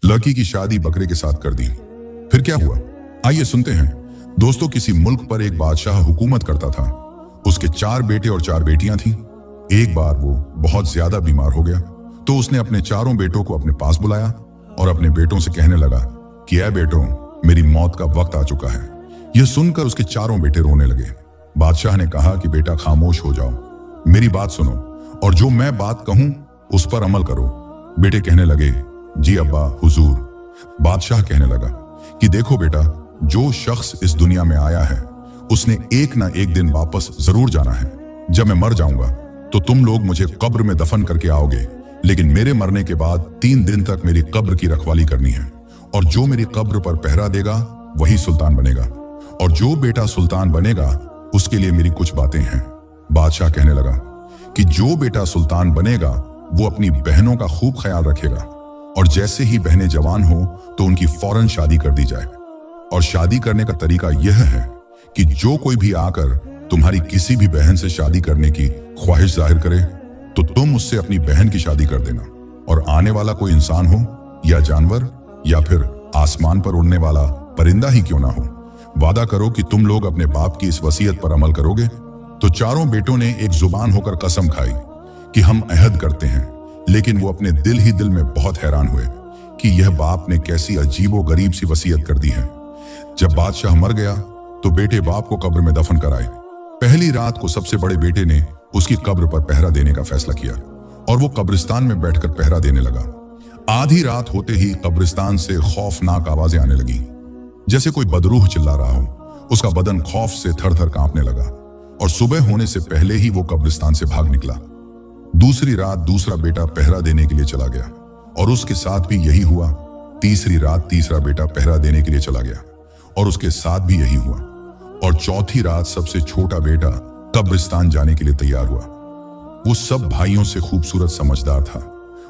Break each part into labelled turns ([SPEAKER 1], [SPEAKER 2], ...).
[SPEAKER 1] लड़की की शादी बकरे के साथ कर दी। फिर क्या हुआ, आइए सुनते हैं। दोस्तों, किसी मुल्क पर एक बादशाह हुकूमत करता था। उसके 4 बेटे और 4 बेटियां थीं। एक बार वो बहुत ज्यादा बीमार हो गया तो उसने अपने चारों बेटों को अपने पास बुलाया और अपने बेटों से कहने लगा कि ऐ बेटों, मेरी मौत का वक्त आ चुका है। यह सुनकर उसके चारों बेटे रोने लगे। बादशाह ने कहा कि बेटा खामोश हो जाओ, मेरी बात सुनो और जो मैं बात कहूं उस पर अमल करो। बेटे कहने लगे, जी अब्बा हुजूर। बादशाह कहने लगा कि देखो बेटा, जो शख्स इस दुनिया में आया है उसने एक ना एक दिन वापस जरूर जाना है। जब मैं मर जाऊंगा तो तुम लोग मुझे कब्र में दफन करके आओगे, लेकिन मेरे मरने के बाद 3 दिन तक मेरी कब्र की रखवाली करनी है और जो मेरी कब्र पर पहरा देगा वही सुल्तान बनेगा और जो बेटा सुल्तान बनेगा उसके लिए मेरी कुछ बातें हैं। बादशाह कहने लगा कि जो बेटा सुल्तान बनेगा वो अपनी बहनों का खूब ख्याल रखेगा और जैसे ही बहनें जवान हो तो उनकी फौरन शादी कर दी जाए। और शादी करने का तरीका यह है कि जो कोई भी आकर तुम्हारी किसी भी बहन से शादी करने की ख्वाहिश जाहिर करे तो तुम उससे अपनी बहन की शादी कर देना। और आने वाला कोई इंसान हो या जानवर या फिर आसमान पर उड़ने वाला परिंदा ही क्यों ना हो, वादा करो कि तुम लोग अपने बाप की इस वसीयत पर अमल करोगे। तो चारों बेटों ने एक जुबान होकर कसम खाई कि हम अहद करते हैं, लेकिन वो अपने दिल ही दिल में बहुत हैरान हुए कि यह बाप ने कैसी अजीबो गरीब सी वसीयत कर दी है। जब बादशाह मर गया तो बेटे बाप को कब्र में दफन कराए। पहली रात को सबसे बड़े बेटे ने उसकी कब्र पर पहरा देने का फैसला किया और वो कब्रिस्तान में बैठकर पहरा देने लगा। आधी रात होते ही कब्रिस्तान से खौफनाक आवाजें आने लगी, जैसे कोई बदरूह चिल्ला रहा हो। उसका बदन खौफ से थर थर कांपने लगा और सुबह होने से पहले ही वो कब्रिस्तान से भाग निकला। दूसरी रात दूसरा बेटा पहरा देने के लिए चला गया और उसके साथ भी यही हुआ। तीसरी रात तीसरा बेटा पहरा देने के लिए चला गया और उसके साथ भी यही हुआ। और चौथी रात सबसे छोटा बेटा कब्रिस्तान जाने के लिए तैयार हुआ। वो सब भाइयों से खूबसूरत समझदार था।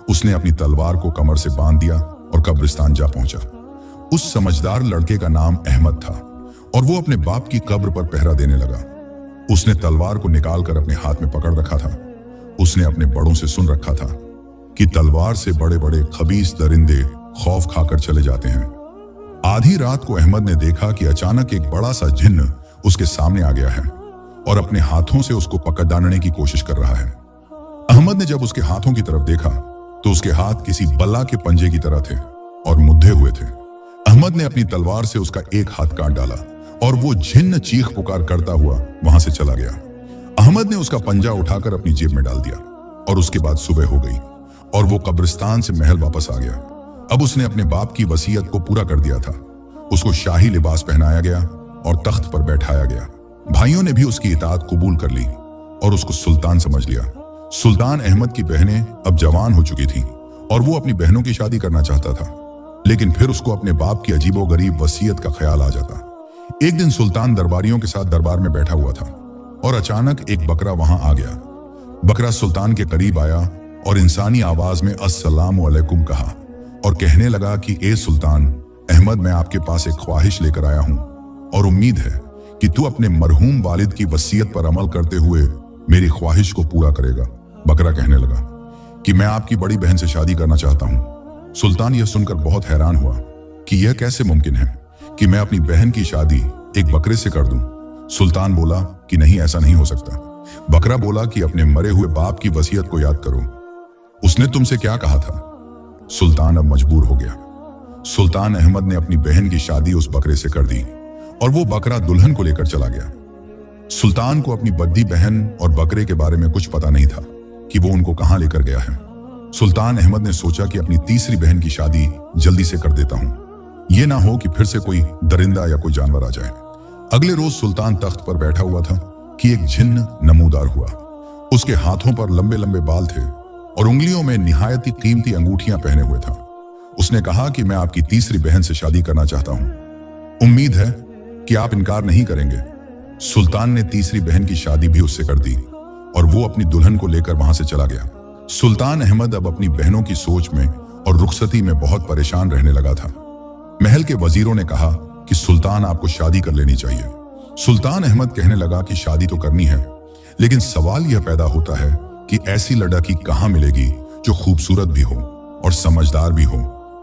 [SPEAKER 1] उसने अपनी तलवार को कमर से बांध दिया और कब्रिस्तान जा पहुंचा। उस समझदार लड़के का नाम अहमद था और वो अपने बाप की कब्र पर पहरा देने लगा। उसने तलवार को निकालकर अपने हाथ में पकड़ रखा था। उसने अपने बड़ों से सुन रखा था कि तलवार से बड़े बड़े खबीस दरिंदे खौफ खाकर चले जाते हैं। आधी रात को अहमद ने देखा कि अचानक एक बड़ा सा जिन्न उसके सामने आ गया है और अपने हाथों से उसको पकड़ने की कोशिश कर रहा है। अहमद ने जब उसके हाथों की तरफ देखा तो उसके हाथ किसी बल्ला के पंजे की तरह थे और मुद्दे हुए थे। अहमद ने अपनी तलवार से उसका एक हाथ काट डाला और वो जिन्न चीख पुकार करता हुआ वहां से चला गया। अहमद ने उसका पंजा उठाकर अपनी जेब में डाल दिया और उसके बाद सुबह हो गई और वो कब्रिस्तान से महल वापस आ गया। अब उसने अपने बाप की वसीयत को पूरा कर दिया था। उसको शाही लिबास पहनाया गया और तख्त पर बैठाया गया। भाइयों ने भी उसकी इताअत कबूल कर ली और उसको सुल्तान समझ लिया। सुल्तान अहमद की बहनें अब जवान हो चुकी थीं और वो अपनी बहनों की शादी करना चाहता था, लेकिन फिर उसको अपने बाप की अजीबोगरीब वसीयत का ख्याल आ जाता। एक दिन सुल्तान दरबारियों के साथ दरबार में बैठा हुआ था और अचानक एक बकरा वहां आ गया। बकरा सुल्तान के करीब आया और इंसानी आवाज में अस्सलामु अलैकुम कहा और कहने लगा कि ए सुल्तान अहमद, मैं आपके पास एक ख्वाहिश लेकर आया हूं और उम्मीद है कि तू अपने मरहूम वालिद की वसीयत पर अमल करते हुए मेरी ख्वाहिश को पूरा करेगा। बकरा कहने लगा कि मैं आपकी बड़ी बहन से शादी करना चाहता हूं। सुल्तान यह सुनकर बहुत हैरान हुआ कि यह कैसे मुमकिन है कि मैं अपनी बहन की शादी एक बकरे से कर दूं। सुल्तान बोला कि नहीं, ऐसा नहीं हो सकता। बकरा बोला कि अपने मरे हुए बाप की वसीयत को याद करो, उसने तुमसे क्या कहा था। सुल्तान अब मजबूर हो गया। सुल्तान अहमद ने अपनी बहन की शादी उस बकरे से कर दी और वो बकरा दुल्हन को लेकर चला गया। सुल्तान को अपनी बद्दी बहन और बकरे के बारे में कुछ पता नहीं था कि वो उनको कहां लेकर गया है। सुल्तान अहमद ने सोचा कि अपनी तीसरी बहन की शादी जल्दी से कर देता हूं, ये ना हो कि फिर से कोई दरिंदा या कोई जानवर आ जाए। अगले रोज सुल्तान तख्त पर बैठा हुआ था कि एक जिन्न नमूदार हुआ। उसके हाथों पर लंबे लंबे बाल थे और उंगलियों में निहायती कीमती अंगूठियां पहने हुए था। उसने कहा कि मैं आपकी तीसरी बहन से शादी करना चाहता हूं, उम्मीद है कि आप इनकार नहीं करेंगे। सुल्तान ने तीसरी बहन की शादी भी उससे कर दी और वो अपनी दुल्हन को लेकर वहां से चला गया। सुल्तान अहमद अब अपनी बहनों की सोच में और रुखसती में बहुत परेशान रहने लगा था। महल के वजीरों ने कहा कि सुल्तान आपको शादी कर लेनी चाहिए। सुल्तान अहमद कहने लगा कि शादी तो करनी है, लेकिन सवाल यह पैदा होता है कि ऐसी लड़की कहां मिलेगी जो खूबसूरत भी हो और समझदार भी हो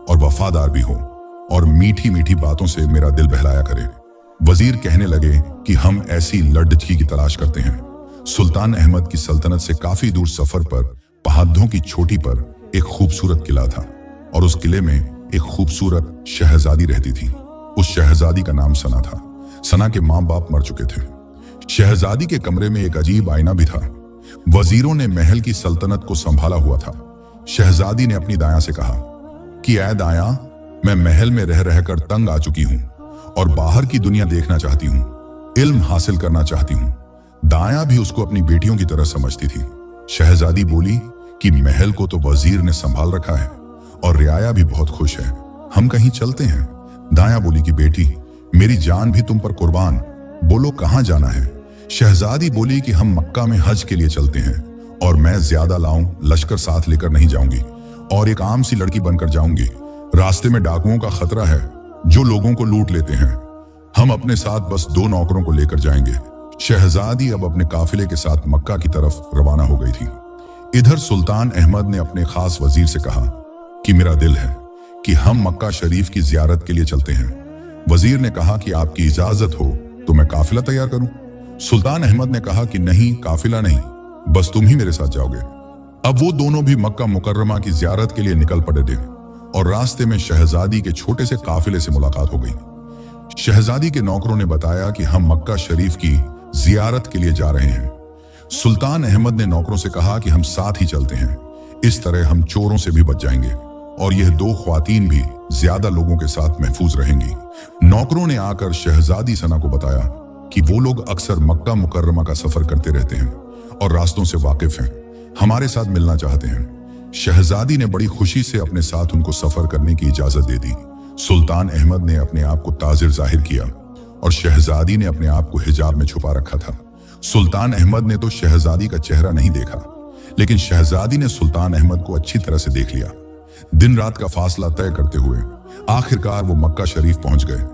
[SPEAKER 1] और वफादार भी हो और मीठी मीठी बातों से मेरा दिल बहलाया करे। वजीर कहने लगे कि हम ऐसी लड़की की तलाश करते हैं। सुल्तान अहमद की सल्तनत से काफी दूर सफर पर पहाड़ों की चोटी पर एक खूबसूरत किला था और उस किले में एक खूबसूरत शहजादी रहती थी। उस शहजादी का नाम सना था। सना के माँ बाप मर चुके थे। शहजादी के कमरे में एक अजीब आईना भी था। वजीरों ने महल की सल्तनत को संभाला हुआ था। शहजादी ने अपनी दाया से कहा कि ऐ दाया, मैं महल में रह रहकर तंग आ चुकी हूं और बाहर की दुनिया देखना चाहती हूं, इल्म हासिल करना चाहती हूं। दाया भी उसको अपनी बेटियों की तरह समझती थी। शहजादी बोली कि महल को तो वजीर ने संभाल रखा है और रियाया भी बहुत खुश है, हम कहीं चलते हैं। दाया बोली कि बेटी, मेरी जान भी तुम पर कुर्बान, बोलो कहां जाना है। शहजादी बोली कि हम मक्का में हज के लिए चलते हैं और मैं ज्यादा लाऊं लश्कर साथ लेकर नहीं जाऊंगी और एक आम सी लड़की बनकर जाऊंगी। रास्ते में डाकुओं का खतरा है जो लोगों को लूट लेते हैं। हम अपने साथ बस 2 नौकरों को लेकर जाएंगे। शहजादी अब अपने काफिले के साथ मक्का की तरफ रवाना हो गई थी। इधर सुल्तान अहमद ने अपने खास वजीर से कहा कि मेरा दिल है कि हम मक्का शरीफ की जियारत के लिए चलते हैं। वजीर ने कहा कि आपकी इजाजत हो तो मैं काफिला तैयार करूं। सुल्तान अहमद ने कहा कि नहीं, काफिला नहीं, बस तुम ही मेरे साथ जाओगे। अब वो दोनों भी मक्का मुकर्रमा की जियारत के लिए निकल पड़े थे और रास्ते में शहजादी के छोटे से काफिले से मुलाकात हो गई। शहजादी के नौकरों ने बताया कि हम मक्का शरीफ की जियारत के लिए जा रहे हैं। सुल्तान अहमद ने नौकरों से कहा कि हम साथ ही चलते हैं, इस तरह हम चोरों से भी बच जाएंगे और यह 2 ख्वातीन भी ज्यादा लोगों के साथ महफूज रहेंगी। नौकरों ने आकर शहजादी सना को बताया कि वो लोग अक्सर मक्का मुकर्रमा का सफर करते रहते हैं और रास्तों से वाकिफ हैं, हमारे साथ मिलना चाहते हैं। शहजादी ने बड़ी खुशी से अपने साथ उनको सफर करने की इजाजत दे दी। सुल्तान अहमद ने अपने आप को ताजिर जाहिर किया और शहजादी ने अपने आप को हिजाब में छुपा रखा था। सुल्तान अहमद ने तो शहजादी का चेहरा नहीं देखा, लेकिन शहजादी ने सुल्तान अहमद को अच्छी तरह से देख लिया। दिन रात का फासला तय करते हुए आखिरकार वो मक्का शरीफ पहुंच गए।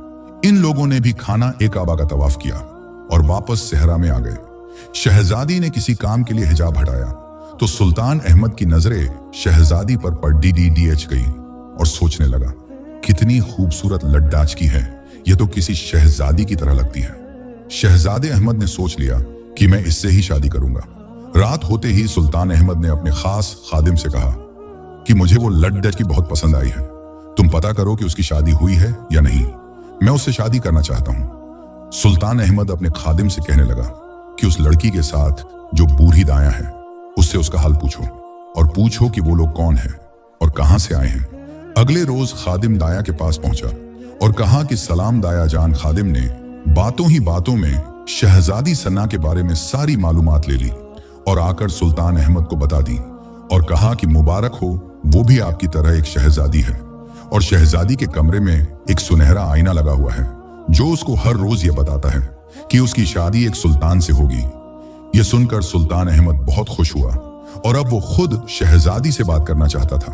[SPEAKER 1] इन लोगों ने भी खाना ए काबा का तवाफ किया और वापस सहरा में आ गए। शहजादी ने किसी काम के लिए हिजाब हटाया तो सुल्तान अहमद की नजरें शहजादी पर पड़ीडीएच गई और सोचने लगा, कितनी खूबसूरत लड्डाचकी है, यह तो किसी शहजादी की तरह लगती है। शहजादे अहमद ने सोच लिया कि मैं इससे ही शादी करूंगा। रात होते ही सुल्तान अहमद ने अपने खास खादिम से कहा कि मुझे वो लड्डाचकी बहुत पसंद आई है, तुम पता करो कि उसकी शादी हुई है या नहीं, मैं उससे शादी करना चाहता हूं। सुल्तान अहमद अपने खादिम से कहने लगा कि उस लड़की के साथ जो बूढ़ी दाया है उससे उसका हाल पूछो और पूछो कि वो लोग कौन है और कहां से आए हैं। अगले रोज खादिम दाया के पास पहुंचा और कहा कि सलाम दाया जान। खादिम ने बातों ही बातों में शहजादी सना के बारे में सारी मालूमात ले ली और आकर सुल्तान अहमद को बता दी और कहा कि मुबारक हो, वो भी आपकी तरह एक शहजादी है और शहजादी के कमरे में एक सुनहरा आईना लगा हुआ है जो उसको हर रोज ये बताता है कि उसकी शादी एक सुल्तान से होगी। यह सुनकर सुल्तान अहमद बहुत खुश हुआ और अब वो खुद शहजादी से बात करना चाहता था,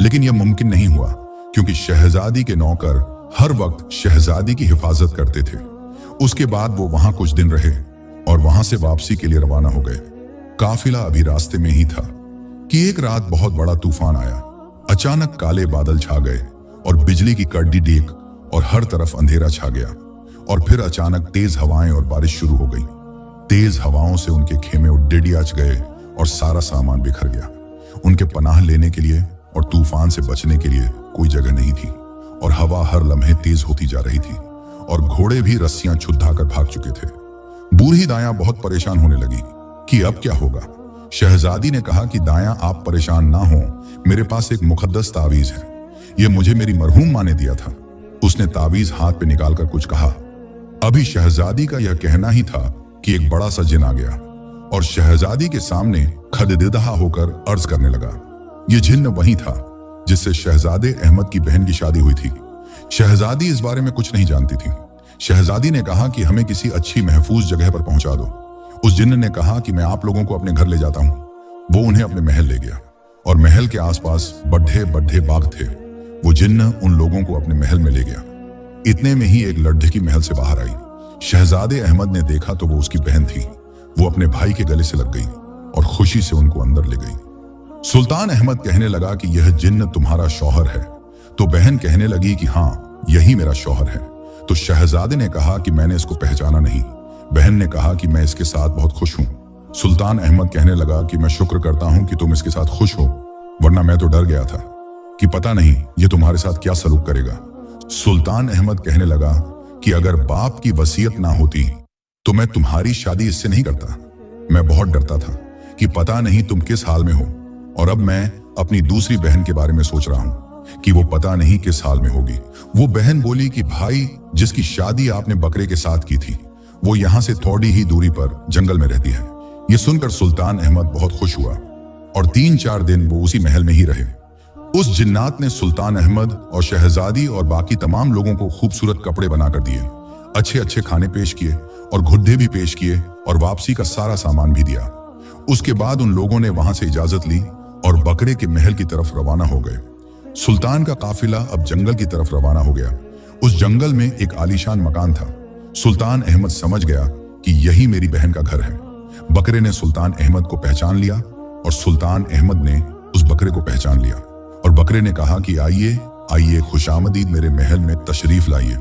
[SPEAKER 1] लेकिन यह मुमकिन नहीं हुआ क्योंकि शहजादी के नौकर हर वक्त शहजादी की हिफाजत करते थे। उसके बाद वो वहां कुछ दिन रहे और वहां से वापसी के लिए रवाना हो गए। काफिला अभी रास्ते में ही था कि एक रात बहुत बड़ा तूफान आया। अचानक काले बादल छा गए और बिजली की कड़डी डेक और हर तरफ अंधेरा छा गया और फिर अचानक तेज हवाएं और बारिश शुरू हो गई। तेज हवाओं से उनके खेमे उड्डेडियाच गए और सारा सामान बिखर गया। उनके पनाह लेने के लिए और तूफान से बचने के लिए कोई जगह नहीं थी और हवा हर लम्हे तेज होती जा रही थी और घोड़े भी रस्सियां छुद्धाकर भाग चुके थे। बूढ़ी दाया बहुत परेशान होने लगी कि अब क्या होगा। शहजादी ने कहा कि दाया आप परेशान ना हो, मेरे पास एक मुकद्दस तावीज है, यह मुझे मेरी मरहूम माँ ने दिया था। उसने तावीज हाथ पे निकालकर कुछ कहा। अभी शहजादी का यह कहना ही था कि एक बड़ा सा जिन आ गया और शहजादी के सामने खददिदहा होकर अर्ज करने लगा। यह जिन्न वही था जिससे शहजादे अहमद की बहन की शादी हुई थी। शहजादी इस बारे में कुछ नहीं जानती थी। शहजादी ने कहा कि हमें किसी अच्छी महफूज जगह पर पहुंचा दो। उस जिन्न ने कहा कि मैं आप लोगों को अपने घर ले जाता हूं। वो उन्हें अपने महल ले गया और महल के आसपास बड्ढे बड्ढे बाग थे। वो जिन्न उन लोगों को अपने महल में ले गया। इतने में ही एक लड़की महल से बाहर आई। शहजादे अहमद ने देखा तो वो उसकी बहन थी। वो अपने भाई के गले से लग गई और खुशी से उनको अंदर ले गई। सुल्तान अहमद कहने लगा कि यह जिन्न तुम्हारा शौहर है, तो बहन कहने लगी कि हाँ, यही मेरा शौहर है। तो शहजादे ने कहा कि मैंने इसको पहचाना नहीं। बहन ने कहा कि मैं इसके साथ बहुत खुश हूँ। सुल्तान अहमद कहने लगा कि मैं शुक्र करता हूँ कि तुम इसके साथ खुश हो, वरना मैं तो डर गया था कि पता नहीं ये तुम्हारे साथ क्या सलूक करेगा। सुल्तान अहमद कहने लगा कि अगर बाप की वसीयत ना होती तो मैं तुम्हारी शादी इससे नहीं करता। मैं बहुत डरता था कि पता नहीं तुम किस हाल में हो, और अब मैं अपनी दूसरी बहन के बारे में सोच रहा हूं कि वो पता नहीं किस हाल में होगी। वो बहन बोली कि भाई, जिसकी शादी आपने बकरे के साथ की थी वो यहां से थोड़ी ही दूरी पर जंगल में रहती है। ये सुनकर सुल्तान अहमद बहुत खुश हुआ और 3-4 दिन वो उसी महल में ही रहे। उस जिन्नात ने सुल्तान अहमद और शहजादी और बाकी तमाम लोगों को खूबसूरत कपड़े बनाकर दिए, अच्छे अच्छे खाने पेश किए और घुड्डे भी पेश किए और वापसी का सारा सामान भी दिया। उसके बाद उन लोगों ने वहां से इजाजत ली और बकरे के महल की तरफ रवाना हो गए। सुल्तान का काफिला अब जंगल की तरफ रवाना हो गया। उस जंगल में एक आलीशान मकान था। सुल्तान अहमद समझ गया कि यही मेरी बहन का घर है। बकरे ने सुल्तान अहमद को पहचान लिया और सुल्तान अहमद ने उस बकरे को पहचान लिया और बकरे ने कहा कि आइए आइए, खुशामदीद, मेरे महल में तशरीफ लाइए।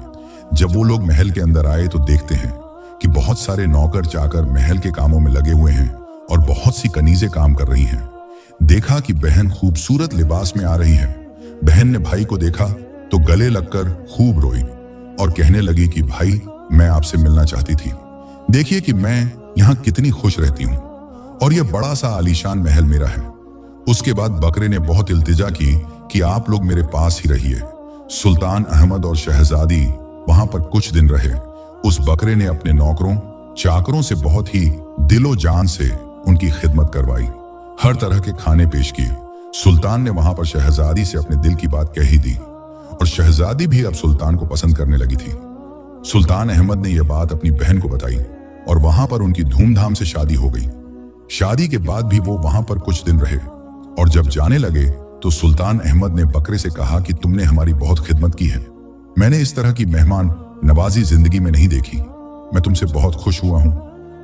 [SPEAKER 1] जब वो लोग महल के अंदर आए तो देखते हैं कि बहुत सारे नौकर चाकर महल के कामों में लगे हुए हैं और बहुत सी कनीजें काम कर रही हैं। देखा कि बहन खूबसूरत लिबास में आ रही है। बहन ने भाई को देखा तो गले लगकर खूब रोई और कहने लगी कि भाई, मैं आपसे मिलना चाहती थी। देखिए कि मैं यहाँ कितनी खुश रहती हूँ और यह बड़ा सा आलीशान महल मेरा है। उसके बाद बकरे ने बहुत इल्तिजा की कि आप लोग मेरे पास ही रहिए। सुल्तान अहमद और शहजादी वहां पर कुछ दिन रहे। उस बकरे ने अपने नौकरों चाकरों से बहुत ही दिलो जान से उनकी खिदमत करवाई, हर तरह के खाने पेश किए। सुल्तान ने वहां पर शहजादी से अपने दिल की बात कह ही दी और शहजादी भी अब सुल्तान को पसंद करने लगी थी। सुल्तान अहमद ने यह बात अपनी बहन को बताई और वहां पर उनकी धूमधाम से शादी हो गई। शादी के बाद भी वो वहां पर कुछ दिन रहे और जब जाने लगे तो सुल्तान अहमद ने बकरे से कहा कि तुमने हमारी बहुत खिदमत की है। मैंने इस तरह की मेहमान नवाजी जिंदगी में नहीं देखी। मैं तुमसे बहुत खुश हुआ हूं।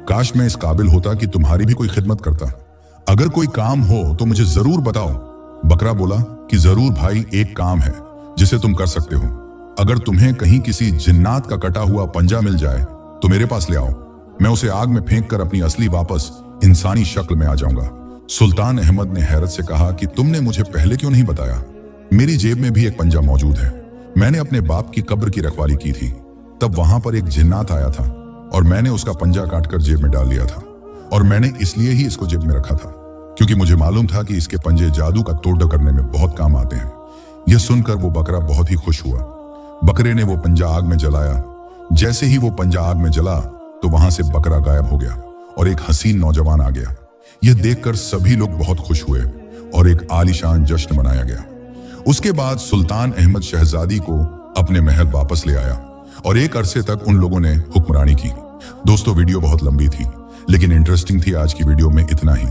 [SPEAKER 1] काश मैं इस काबिल होता कि तुम्हारी भी कोई खिदमत करता। अगर कोई काम हो तो मुझे जरूर बताओ। बकरा बोला कि जरूर भाई, एक काम है जिसे तुम कर सकते हो। अगर तुम्हें कहीं किसी जिन्नात का कटा हुआ पंजा मिल जाए तो मेरे पास ले आओ। मैं उसे आग में फेंक कर अपनी असली वापस इंसानी शक्ल में आ जाऊंगा। सुल्तान अहमद ने हैरत से कहा कि तुमने मुझे पहले क्यों नहीं बताया? मेरी जेब में भी एक पंजा मौजूद है। मैंने अपने बाप की कब्र की रखवाली की थी, तब वहां पर एक जिन्नात आया था और मैंने उसका पंजा काटकर जेब में डाल लिया था। और मैंने इसलिए ही इसको जेब में रखा था क्योंकि मुझे मालूम था कि इसके पंजे जादू का तोड़ करने में बहुत काम आते हैं। यह सुनकर वो बकरा बहुत ही खुश हुआ। बकरे ने वो पंजा आग में जलाया। जैसे ही वो पंजा आग में जला तो वहां से बकरा गायब हो गया और एक हसीन नौजवान आ गया। यह देखकर सभी लोग बहुत खुश हुए और एक आलीशान जश्न मनाया गया। उसके बाद सुल्तान अहमद शहजादी को अपने महल वापस ले आया और एक अरसे तक उन लोगों ने हुक्मरानी की। दोस्तों, वीडियो बहुत लंबी थी लेकिन इंटरेस्टिंग थी। आज की वीडियो में इतना ही।